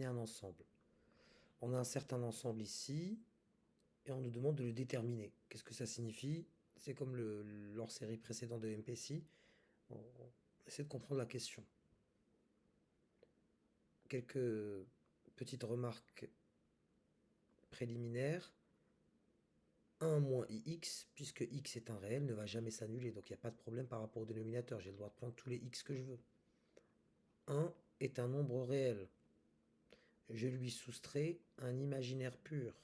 un ensemble. On a un certain ensemble ici, et on nous demande de le déterminer. Qu'est-ce que ça signifie? C'est comme l'hors-série précédente de MPC. On essaie de comprendre la question. Quelques petites remarques préliminaires. 1 moins ix, puisque x est un réel, ne va jamais s'annuler, donc il n'y a pas de problème par rapport au dénominateur. J'ai le droit de prendre tous les x que je veux. 1 est un nombre réel. Je lui soustrais un imaginaire pur,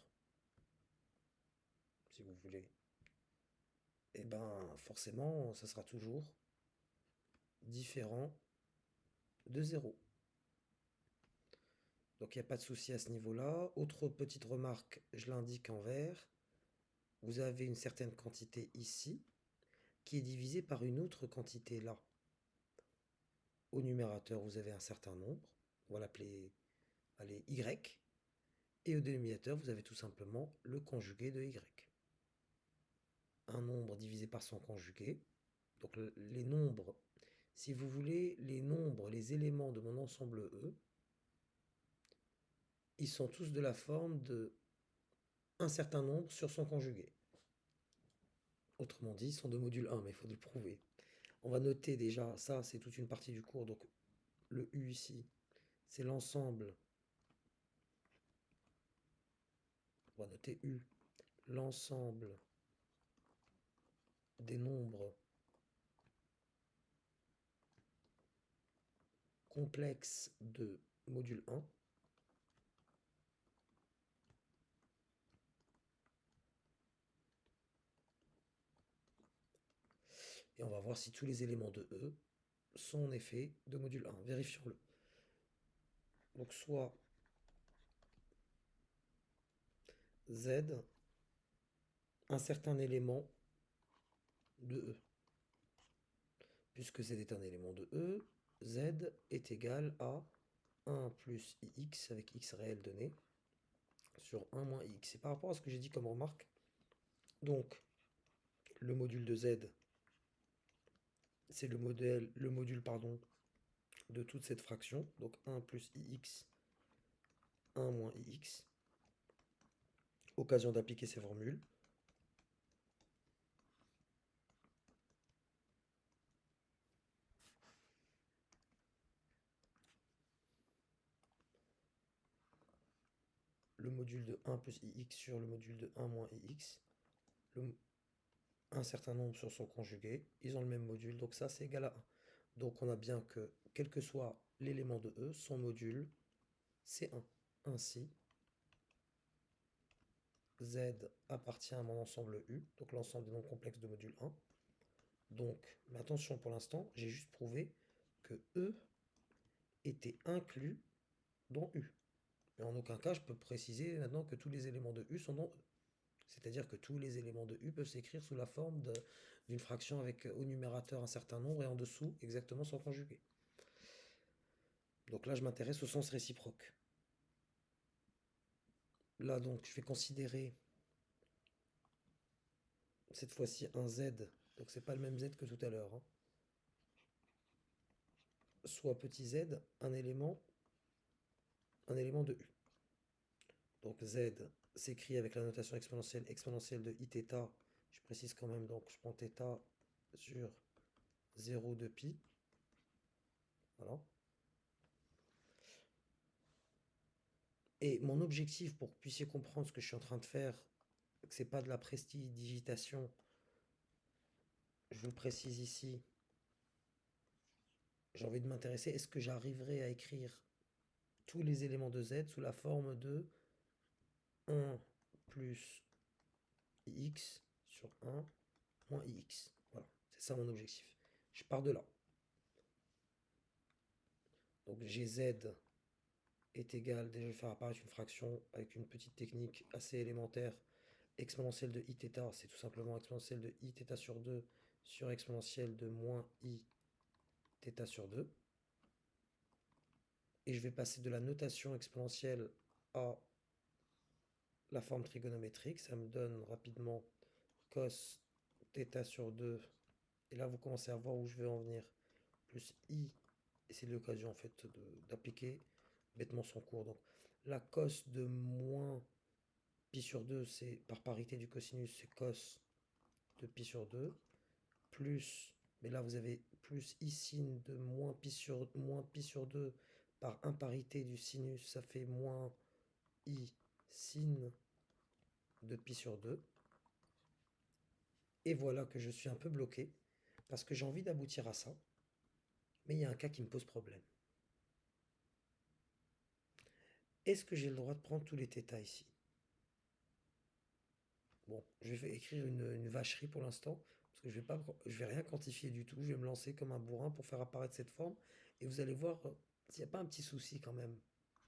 si vous voulez. Et ben forcément, ça sera toujours différent de 0. Donc il n'y a pas de souci à ce niveau-là. Autre petite remarque, je l'indique en vert. Vous avez une certaine quantité ici qui est divisée par une autre quantité là. Au numérateur, vous avez un certain nombre. On va l'appeler, allez, y. Et au dénominateur, vous avez tout simplement le conjugué de y. Un nombre divisé par son conjugué. Donc les nombres, si vous voulez, les nombres, les éléments de mon ensemble E, ils sont tous de la forme de un certain nombre sur son conjugué. Autrement dit, ils sont de module 1, mais il faut le prouver. On va noter déjà, ça c'est toute une partie du cours, donc le U ici, c'est l'ensemble, on va noter U, l'ensemble des nombres complexes de module 1. Et on va voir si tous les éléments de E sont en effet de module 1. Vérifions-le. Donc soit Z, un certain élément de E. Puisque Z est un élément de E, Z est égal à 1 plus ix avec x réel donné sur 1 moins ix. Et par rapport à ce que j'ai dit comme remarque, donc le module de Z, c'est le module pardon, de toute cette fraction, donc 1 plus ix, 1 moins ix. Occasion d'appliquer ces formules. Le module de 1 plus ix sur le module de 1 moins ix. Un certain nombre sur son conjugué, ils ont le même module, donc ça c'est égal à 1. Donc on a bien que, quel que soit l'élément de E, son module, c'est 1. Ainsi, Z appartient à mon ensemble U, donc l'ensemble des nombres complexes de module 1. Donc, mais attention pour l'instant, j'ai juste prouvé que E était inclus dans U. Mais en aucun cas, je peux préciser maintenant que tous les éléments de U sont dans E. C'est-à-dire que tous les éléments de U peuvent s'écrire sous la forme d'une fraction avec au numérateur un certain nombre et en dessous exactement son conjugué. Donc là, je m'intéresse au sens réciproque. Là, donc, je vais considérer cette fois-ci un Z. Donc, c'est pas le même Z que tout à l'heure, hein. Soit petit z, un élément de U. Donc Z s'écrit avec la notation exponentielle de Iθ. Je précise quand même, donc je prends θ sur 0 de pi. Voilà. Et mon objectif pour que vous puissiez comprendre ce que je suis en train de faire, que c'est pas de la prestidigitation, je vous le précise ici, j'ai envie de m'intéresser, est-ce que j'arriverai à écrire tous les éléments de Z sous la forme de 1 plus ix sur 1 moins ix. Voilà, c'est ça mon objectif. Je pars de là. Donc gz est égal, déjà je vais faire apparaître une fraction avec une petite technique assez élémentaire. Exponentielle de Iθ, c'est tout simplement exponentielle de Iθ sur 2 sur exponentielle de moins Iθ sur 2. Et je vais passer de la notation exponentielle à la forme trigonométrique. Ça me donne rapidement cos θ sur 2. Et là, vous commencez à voir où je vais en venir. Plus I, et c'est l'occasion en fait d'appliquer bêtement son cours. Donc la cos de moins pi sur 2, c'est par parité du cosinus, c'est cos de pi sur 2, plus, mais là vous avez plus i sin de moins pi sur 2 par imparité du sinus, ça fait moins i sin de pi sur 2. Et voilà que je suis un peu bloqué, parce que j'ai envie d'aboutir à ça, mais il y a un cas qui me pose problème. Est-ce que j'ai le droit de prendre tous les θ ici? Bon, je vais écrire une vacherie pour l'instant, parce que je vais rien quantifier du tout. Je vais me lancer comme un bourrin pour faire apparaître cette forme, et vous allez voir s'il n'y a pas un petit souci quand même,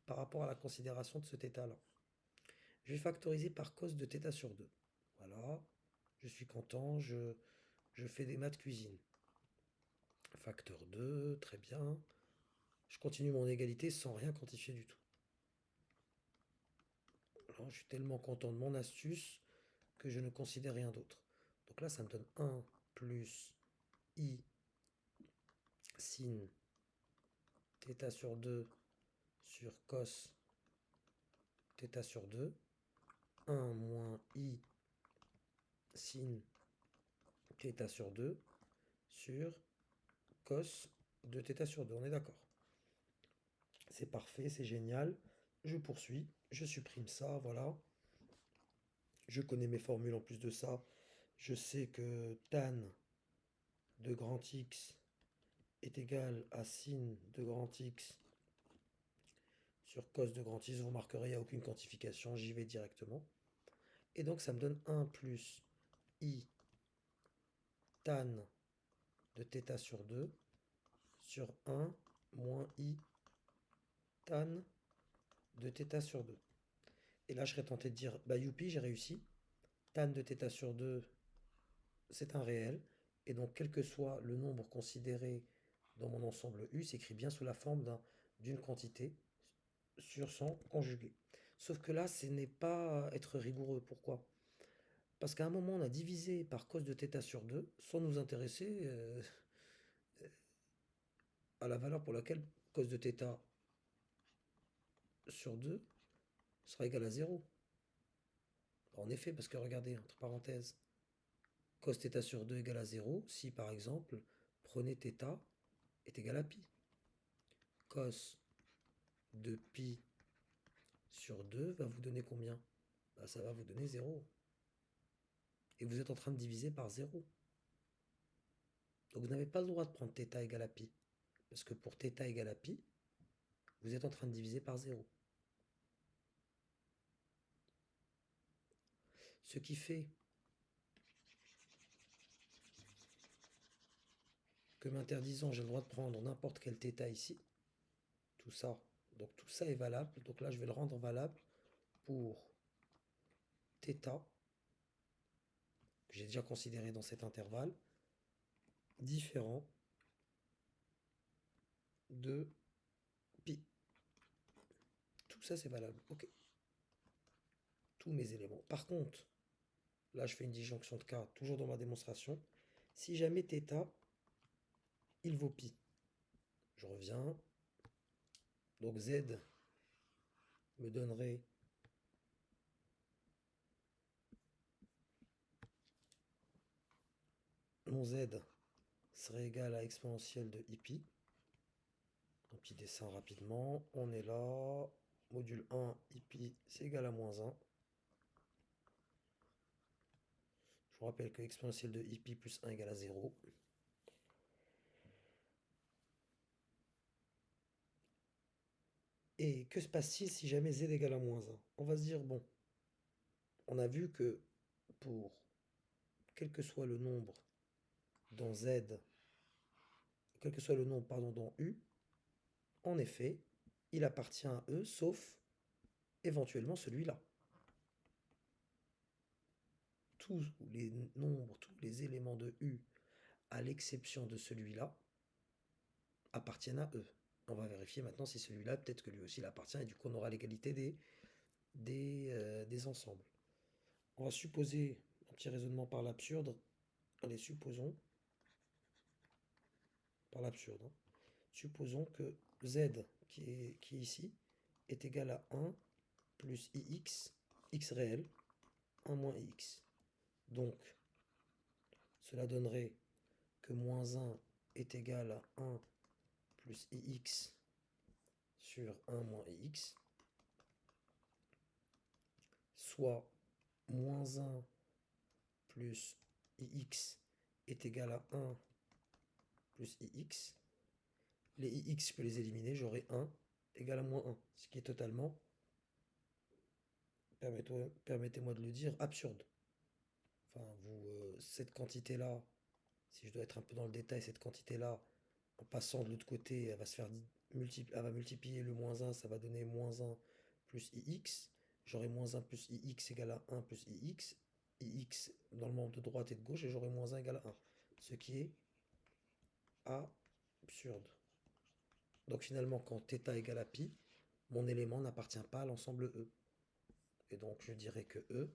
par rapport à la considération de ce θ-là. Je vais factoriser par cos de θ sur 2. Voilà, je suis content, je fais des maths cuisine. Facteur 2, très bien. Je continue mon égalité sans rien quantifier du tout. Alors, je suis tellement content de mon astuce que je ne considère rien d'autre. Donc là, ça me donne 1 plus i sin θ sur 2 sur cos θ sur 2. 1 moins i sin θ sur 2 sur cos de θ sur 2. On est d'accord? C'est parfait, c'est génial. Je poursuis, je supprime ça, voilà. Je connais mes formules en plus de ça. Je sais que tan de grand X est égal à sin de grand X sur cos de grand X. Vous remarquerez, il n'y a aucune quantification, j'y vais directement. Et donc ça me donne 1 plus i tan de θ sur 2 sur 1 moins i tan de θ sur 2. Et là, je serais tenté de dire, bah youpi, j'ai réussi. Tan de θ sur 2, c'est un réel. Et donc, quel que soit le nombre considéré dans mon ensemble U, s'écrit bien sous la forme d'une quantité sur son conjugué. Sauf que là, ce n'est pas être rigoureux. Pourquoi? Parce qu'à un moment, on a divisé par cos de θ sur 2 sans nous intéresser à la valeur pour laquelle cos de θ sur 2 sera égal à 0. En effet, parce que regardez, entre parenthèses, cos θ sur 2 égale à 0, si par exemple, prenez θ est égal à pi. Cos de pi sur 2 va vous donner combien? Bah, ça va vous donner 0. Et vous êtes en train de diviser par 0. Donc vous n'avez pas le droit de prendre θ égale à pi. Parce que pour θ égale à pi, vous êtes en train de diviser par 0. Ce qui fait que m'interdisant, j'ai le droit de prendre n'importe quel θ ici. Tout ça. Donc tout ça est valable. Donc là, je vais le rendre valable pour θ, que j'ai déjà considéré dans cet intervalle, différent de pi. Tout ça, c'est valable. Ok. Tous mes éléments. Par contre, là, je fais une disjonction de cas, toujours dans ma démonstration. Si jamais θ, il vaut pi. Je reviens. Donc z me donnerait mon z serait égal à exponentielle de ipi. Un petit dessin rapidement. On est là. Module 1, ipi, c'est égal à moins 1. Je vous rappelle que exponentielle de ipi plus 1 égale à 0. Et que se passe-t-il si jamais z égale à moins 1? On va se dire, bon, on a vu que pour quel que soit le nombre dans z, quel que soit le nombre, pardon, dans u, en effet, il appartient à E, sauf éventuellement celui-là. Tous les nombres, tous les éléments de U, à l'exception de celui-là, appartiennent à E. On va vérifier maintenant si celui-là, peut-être que lui aussi il appartient, et du coup on aura l'égalité des ensembles. On va supposer, un petit raisonnement par l'absurde, allez, supposons, par l'absurde, hein. Supposons que Z, qui est ici, est égal à 1 plus ix, x réel, 1 moins ix. Donc, cela donnerait que moins 1 est égal à 1 plus ix sur 1 moins ix, soit moins 1 plus ix est égal à 1 plus ix. Les ix, je peux les éliminer, j'aurai 1 égal à moins 1, ce qui est totalement, permettez-moi de le dire, absurde. Enfin, cette quantité-là, si je dois être un peu dans le détail, cette quantité-là, en passant de l'autre côté, elle va se faire elle va multiplier le moins 1, ça va donner moins 1 plus ix. J'aurai moins 1 plus ix égale à 1 plus ix. Ix dans le membre de droite et de gauche, et j'aurai moins 1 égale à 1. Ce qui est absurde. Donc finalement, quand θ égale à pi, mon élément n'appartient pas à l'ensemble E. Et donc je dirais que E,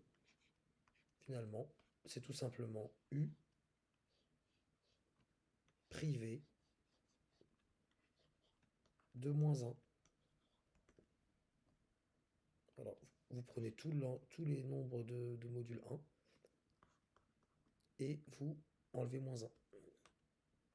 finalement, c'est tout simplement U privé de moins 1. Alors, vous prenez tous les nombres de module 1 et vous enlevez moins 1.